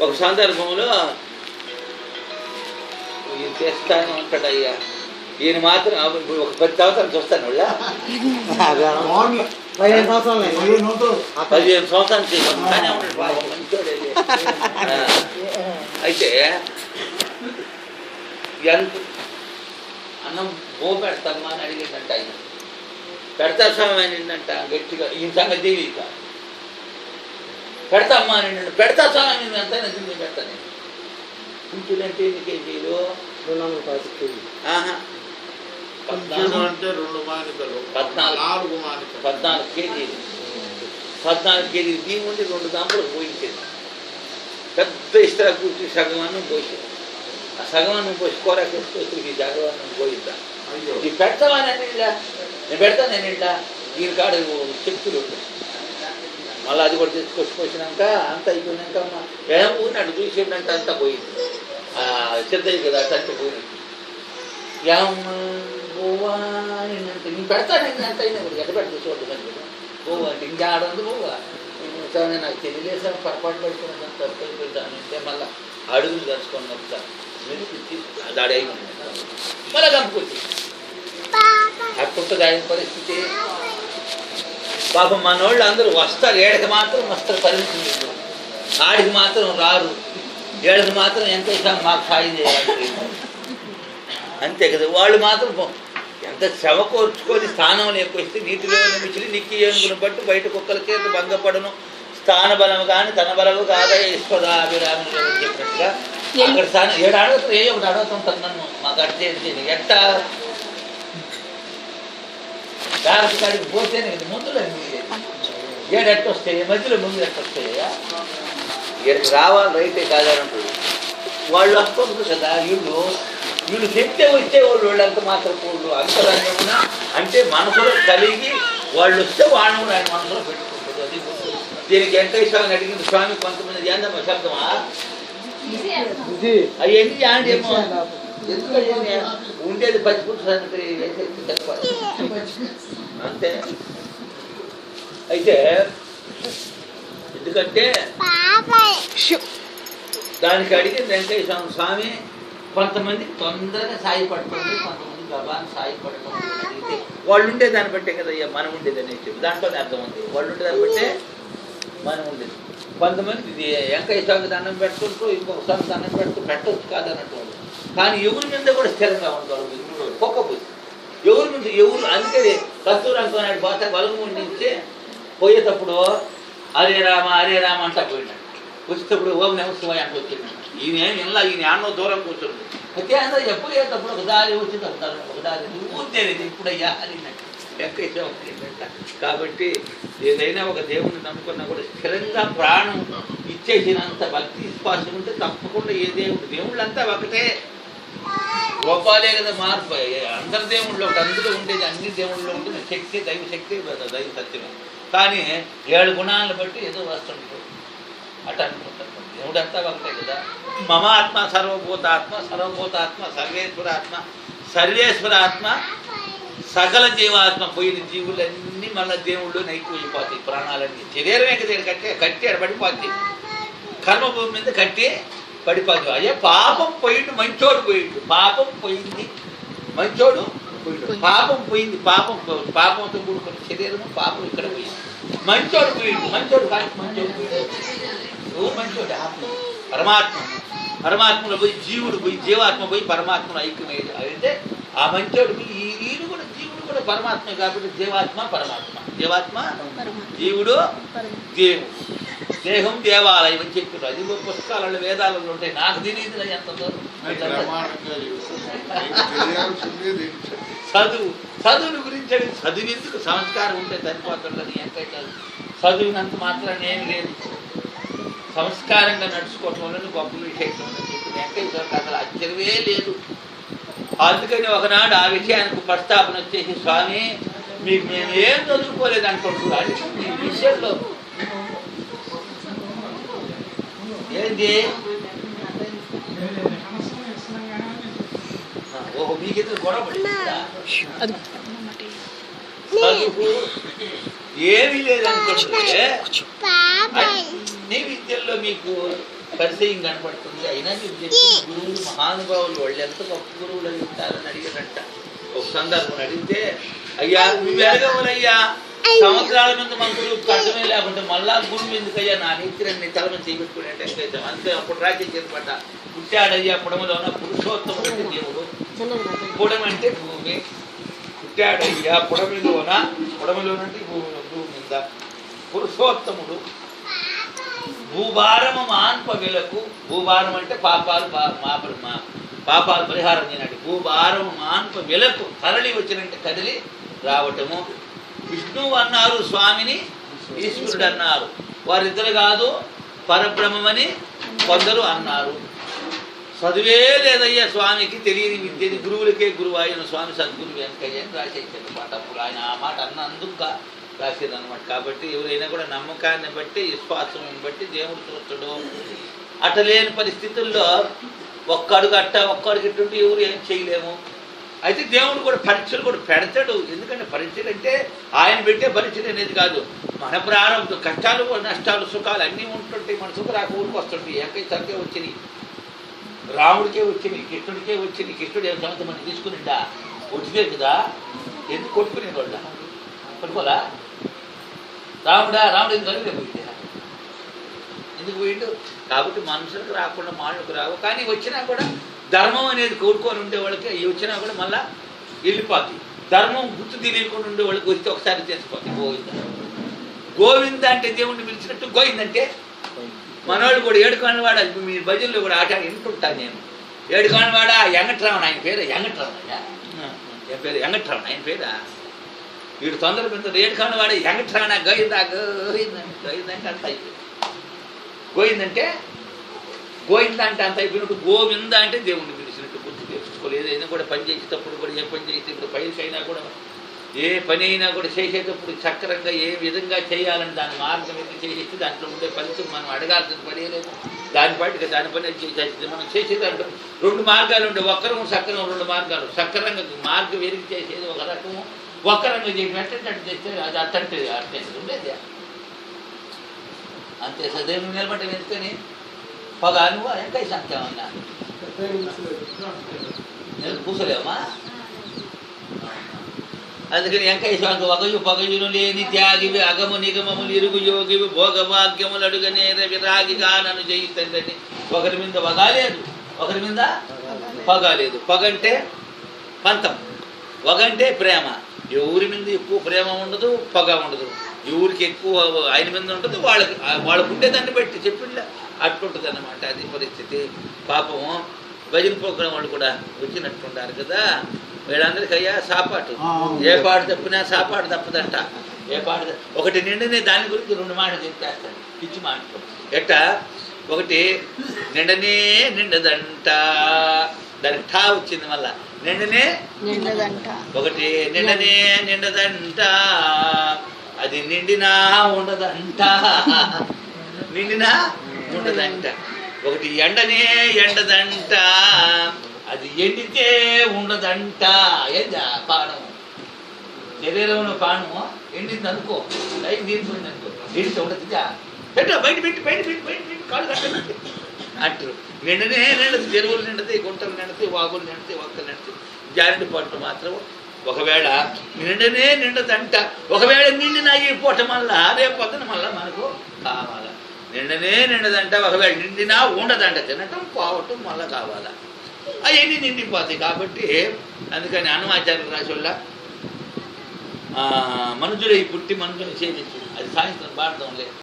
ఒక సందర్భంలో ఈయన చేస్తానే ఉంటాడు అయ్యా, ఈయన మాత్రం ఒక 10 సంవత్సరాలు చూస్తాను వాళ్ళ 15 సంవత్సరాలు చేస్తానే ఉంటాడు బాబు, మంచోడే. అయితే ఎంత అన్నం పెడతామా అని అడిగిందంట ఆయన. పెడతా స్వామి అనిందంట గట్టిగా, ఈయన సంగతి తెలియక. పెడతామ్మా అని పెడతా స్వామి ఎంతైనా తిండి పెడతా నేను. కుంచులు అంటే ఎన్ని కేజీలు? 14 కేజీలు. 14 కేజీలు దీని ఉండి 2 దాంపులు పోయించేది. పెద్ద ఇస్త్రా కూర్చి సగమానం పోసేది. ఆ సగమానం పోసి కూరకేసుకొచ్చి ఈ సగమానం పోయిద్దా ఈ పెడతామని ఇలా నేను పెడతాను. నేను ఇట్లా దీని కాడ చెక్కులు మళ్ళీ అది కూడా తెచ్చుకొచ్చి పోసినాక అంత అయిపోయినాక ఏం ఊరినట్టు చూసేటంటే అంతా పోయింది. సిద్ధయ్య కదా అట్లా పోయినట్టు పోవా అంటే నేను పెడతాను అంత అయినా కూడా ఎట్ట పెడతా చూడదు పోవా అంటే ఇంకా ఆడందు పోవా సరే నాకు తెలియలేసాను పొరపాటు పడుకున్నాను తప్పని పెడతానంటే మళ్ళీ అడుగులు తెచ్చుకొని వస్తాను దాడి అయిపోయింది. మళ్ళీ గంపుకొచ్చి అట్టుంటుంది ఆయన పరిస్థితి. పాపం మనోళ్ళు అందరూ వస్తారు, ఏడకి మాత్రం వస్తారు, పరిస్థితి ఆడికి మాత్రం రారు. ఏడకి మాత్రం ఎంత ఇష్టం మాకు సాయం చేయాలి అంతే కదా. వాళ్ళు మాత్రం ఎంత శ్రమ కోర్చుకొని స్థానంలో ఎక్కువస్తే నీటిలో నిమిషులు నిక్కి ఏనుగును బట్టి బయట కుక్కల చేతి భంగపడను స్థాన బలము కానీ తన బలము కాదా ఈశ్వరాభిరాములు చెప్పినట్టుగా అక్కడ స్థానం 7 అడగతారు. ఏ ఒకటి అడుగుతుంటారు నన్ను మాకు అడితే ఎట్టా దానికి కాడికి పోతేనే కదా ముందులో మిగిలేదు. 7 ఎట్టు వస్తాయి మధ్యలో ముందు ఎట్టు వస్తాయా? 7 రావాలి రైతే కాదనంటారు. వాళ్ళు వస్తుంది కదా వీళ్ళు చెప్తే వచ్చే వాళ్ళంతా మాత్రం పోళ్ళు అంతరంగమున అంటే మనసులో కలిగి వాళ్ళు వస్తే వాళ్ళని కూడా ఆయన మనసులో పెట్టుకుంటుంది. అది దీనికి వెంకటేశ్వరాన్ని అడిగింది స్వామి కొంతమంది ఏందమ్మా శబ్దమా అవన్నీ ఏమో ఎందుకు ఉండేది పచ్చిపుట్టు చెప్పాలి అంతే. అయితే ఎందుకంటే దానికి అడిగింది వెంకటేశ్వర స్వామి కొంతమంది తొందరగా సాయపడుతుంది, కొంతమంది గబాన్ని సాయపడుతుంది. అయితే వాళ్ళు ఉండేదాన్ని బట్టే కదా మనం ఉండేదని చెప్పి దాంట్లోనే అర్థం ఉంది. వాళ్ళు ఉండేదాన్ని బట్టే మనం ఉండేది. కొంతమంది వెంకటేశ్వరకి దండం పెట్టుకుంటూ ఇంకొక స్వామి దండం పెడుతూ పెట్టవచ్చు కాదన్నట్టు. కానీ ఎవరి మీద కూడా స్థిరంగా ఉంటారు. పొక్కపోతే ఎవరి మీద ఎవరు అందుకే కస్తూరి అనుకున్నాడు బాధ వలగమూడి నుంచి పోయేటప్పుడు హరే రామ అంటా పోయినాడు. వచ్చేటప్పుడు ఓం నమ శివాయ అంటే వచ్చింది. ఈయన ఈయన అన్నో దూరం కూర్చుంది. అయితే అందరూ ఎప్పుడేటప్పుడు ఒక దారి వచ్చింది ఒక దారి ఊరితేనేది ఇప్పుడయ్యా అడిగినట్టు వెంకటేశ్వర. కాబట్టి ఏదైనా ఒక దేవుడిని నమ్ముకున్నా కూడా స్థిరంగా ప్రాణం ఇచ్చేసినంత భక్తి విశ్వాసం ఉంటే తప్పకుండా ఏ దేవుళ్ళంతా ఒకటే గోపాలే కదా మార్పు. అందరి దేవుళ్ళు ఒకటి అందులో ఉండేది, అన్ని దేవుళ్ళు ఉంటుంది శక్తి, దైవ శక్తి, దైవ సత్యమే. కానీ 7 గుణాలను బట్టి ఏదో వస్తుంటారు అట్ట అనుకుంటారు. దేవుడంతా ఒకటే కదా. మమాత్మ సర్వభూతాత్మ సర్వేశ్వరాత్మ సకల జీవాత్మ. పోయిన జీవులన్నీ మళ్ళీ దేవుళ్ళు నైపోయిపోతాయి. ప్రాణాలన్నీ శరీరమే కదా కట్టి పడిపోతాయి. కర్మభూమి మీద కట్టి పడిపోదు. అయ్యే పాపం పోయిండు మంచోడు పోయిండు. పాపం పోయింది మంచోడు పోయిండు. పాపం పోయింది పాపంతో కూడుకున్న శరీరము పాపం ఇక్కడ పోయింది. మంచోడు పోయిండు. మంచోడు కాదు మంచోడు పోయిండు. మంచోడు ఆత్మ పరమాత్మలో పోయి జీవుడు పోయి జీవాత్మ పోయి పరమాత్మను ఐక్యమయ్యేది. అయితే ఆ మంచోడికి ఈయన కూడా జీవుడు కూడా పరమాత్మ కాబట్టి జీవాత్మ జీవుడు దేవుడు. దేహం దేవాలయం అని చెప్పారు. అది పుస్తకాలలో వేదాలలో ఉంటాయి. నాకు తెలియదు ఎంత చదువుని గురించి చదివేందుకు సంస్కారం ఉంటే సరిపోతుందని ఎంకైతే చదివినంత మాత్రాన్ని ఏమి లేదు. సంస్కారంగా నడుచుకోవటం వల్ల గొప్ప విశేషం అని చెప్పి వెంకటేశ్వరకు అసలు ఆశ్చర్యమే లేదు. అందుకని ఒకనాడు ఆ విషయానికి ప్రస్తాపన వచ్చేసి స్వామి మీకు మేము ఏం చదువుకోలేదు అనుకుంటున్నాను. ఈ విషయంలో ఏంది ఓహో మీకిద్దరు గొడవ చదువు ఏమీ లేదనుకుంటే అన్ని విద్యల్లో మీకు పరిచయం కనపడుతుంది. అయినా మీరు చెప్పిన గురువులు మహానుభావులు, వాళ్ళు ఎంత గొప్ప గురువులు అయి ఉంటారని అడిగారంట. ఒక సందర్భం అడిగితే, అయ్యా నువ్వు ఎరగవలయ్యా, సంవత్సరాల మీద మన గురువు కష్టమే లేకుంటే మళ్ళా గురువు ఎందుకయ్యా నా నెత్తిని తల మీద చేయబెట్టుకునేట అంతే. అప్పుడు రాజేపట పుట్టాడయ్యా పుడమలోన పురుషోత్తముడు అంటే దేవుడు, పుడమ అంటే భూమి. పుట్టాడయ్యా పుడమలోనంటే భూమి మీద పురుషోత్తముడు. భూభారము మాన్ప వెలకు, భూభారం అంటే పాపాలు పరిహారం చేయనండి. భూభారము మాన్ప వెలకు, తరలి వచ్చినంటే కదిలి రావటము. విష్ణువు అన్నారు, స్వామిని ఈశ్వరుడు అన్నారు. వారిద్దరు కాదు పరబ్రహ్మమని కొందరు అన్నారు. చదువే లేదయ్యా స్వామికి, తెలియని విద్యని గురువులకే గురువు ఆయన స్వామి సద్గురు వెంకయ్య అని రాసేసారు మాట. అప్పుడు ఆయన ఆ మాట అన్నందుకు రాసేది అనమాట. కాబట్టి ఎవరైనా కూడా నమ్మకాన్ని బట్టి విశ్వాసం బట్టి దేవుడు చూస్తాడు. అటలేని పరిస్థితుల్లో ఒక్కడుగు ఇట్టుంటే ఎవరు ఏం చేయలేము. అయితే దేవుడు కూడా పరీక్షలు కూడా పెడతాడు. ఎందుకంటే పరీక్షలు అంటే ఆయన పెట్టే పరీక్షలు అనేది కాదు, మన ప్రారంభం కష్టాలు నష్టాలు సుఖాలు అన్నీ ఉంటుంటాయి. మన సుఖ రాక ఊరికి వస్తుంటాయి. ఏకైతే వచ్చినాయి, రాముడికే వచ్చినాయి, కృష్ణుడికే వచ్చినాయి. కృష్ణుడు ఏం సంవత్సరం మనం తీసుకునిండా వచ్చిదే కదా, ఎందుకు కొట్టుకునేది వాళ్ళ కొట్టుకోలా? రాముడు ఎందుకు కలిగే పోయింది, ఎందుకు పోయిండు? కాబట్టి మనుషులకు రాకుండా మాటలకు రావు. కానీ వచ్చినా కూడా ధర్మం అనేది కోరుకొని ఉండే వాళ్ళకి అవి వచ్చినా కూడా మళ్ళీ వెళ్ళిపోతాయి. ధర్మం గుర్తు తెలియకుండా ఉండే వాళ్ళకి వస్తే ఒకసారి తెలిసిపోతాయి. గోవింద అంటే దేవుణ్ణి పిలిచినట్టు గోవిందంటే మనవాళ్ళు కూడా ఏడుకానివాడ. మీ భజనలో కూడా ఆట వింటుంటాను నేను. ఏడుకానివాడ వెంకట్రామన్, ఆయన పేరు వెంకట్రామయ్య. పేరు వెంకట్రామన్, ఆయన పేరా? వీడు తొందర పెడతాడు. ఏడుకానివాడ వెంకట్రామణ గోవిందంటే అంత అయిపోయింది. గోవింద అంటే అంత అయిపోయినట్టు. గోవింద అంటే దేవుణ్ణి పిలిచినట్టు గుర్తు తెలుసుకోలేదు. ఏదైనా కూడా పని చేసేటప్పుడు కూడా ఏ పని చేస్తే ఇప్పుడు పైకైనా కూడా ఏ పని అయినా కూడా చేసేటప్పుడు చక్రంగా ఏ విధంగా చేయాలని దాని మార్గం ఎందుకు చేసేసి దాంట్లో ఉండే ఫలితం మనం అడగాల్సిన పని లేదు. దాని పాటికి దాని పని చేసేది. మనం చేసేదాంట్లో రెండు మార్గాలు ఉండే, వక్రము సక్రమం రెండు మార్గాలు. సక్రంగా మార్గం వెరిగి చేసేది ఒక రకము, వక్రంగా చేసి అట్టంటే చేస్తే అది అట్టంటే ఉండేది అంతే. సదైవం నిలబడ్డ వెనుకని పొగ నువ్వు ఎంకై సంఖ్యమన్నా కూసలేవమ్మా. అందుకని ఎంకై స్వామి వగయు పగయును లేని త్యాగివి అగము నిగమములు ఇరుగు యోగివి భోగభాగ్యములు అడుగనేర విరాగిగా నన్ను జయిస్తుందని. ఒకరి మీద వగాలేదు, ఒకరి మీద పగలేదు. పగంటే పంతం, వగంటే ప్రేమ. ఎవరి మీద ఎక్కువ ప్రేమ ఉండదు, పగ ఉండదు. ఎవరికి ఎక్కువ ఆయన మీద ఉంటుంది, వాళ్ళకు ఉండేదాన్ని బట్టి చెప్పిందా అట్లుంటుంది అన్నమాట. అది పరిస్థితి. పాపము భజన ప్రోగ్రాం వాళ్ళు కూడా వచ్చినట్టుండారు కదా. వీళ్ళందరికీ అయ్యా సాపాటు, ఏ పాటు తప్పినా సాపాటు తప్పదంట. ఏ పాటు ఒకటి నిండనే దాని గురించి రెండు మాటలు చెప్పేస్తాను, పిచ్చి మాటలు. ఎట్టా ఒకటి నిండనే నిండదంట, దానికి ఠా వచ్చింది మళ్ళా. నిండనే నిండదంట, ఒకటి నిండనే నిండదంట, అది నిండినా ఉండదంట, నిండినా ఉండదంట. ఒకటి ఎండనే ఎండదంట, అది ఎండితే ఉండదంట. ఏందా పానము, శరీరంలో పానము ఎండింది అనుకో, లైఫ్ తీరిపోయింది అనుకో, ఎండితే ఉండదుగా. పెట్టు బయట పెట్టి కాళ్ళు కట్టండి అంటారు. నిండనే నిండదు, చెరువులు నిండతాయి, గుంటలు నిండతాయి, వాగులు నిండతాయి, ఒక్కలు నిండతాయి. జారింటి పంటలు మాత్రం ఒకవేళ నిండనే నిండదంట. ఒకవేళ నిండిన ఈ పూట మళ్ళా రేపు పొద్దున మళ్ళా మనకు కావాలా. నిండనే నిండదంట, ఒకవేళ నిండినా ఉండదంట. తినటం పోవటం మళ్ళా కావాలా, అవన్నీ నిండిపోతాయి. కాబట్టి అందుకని హనుమాచార్యులు రాసి వల్ల మనుజుడై పుట్టి మనుజుని సేవించు, అది సాయంత్రం భారతంలే.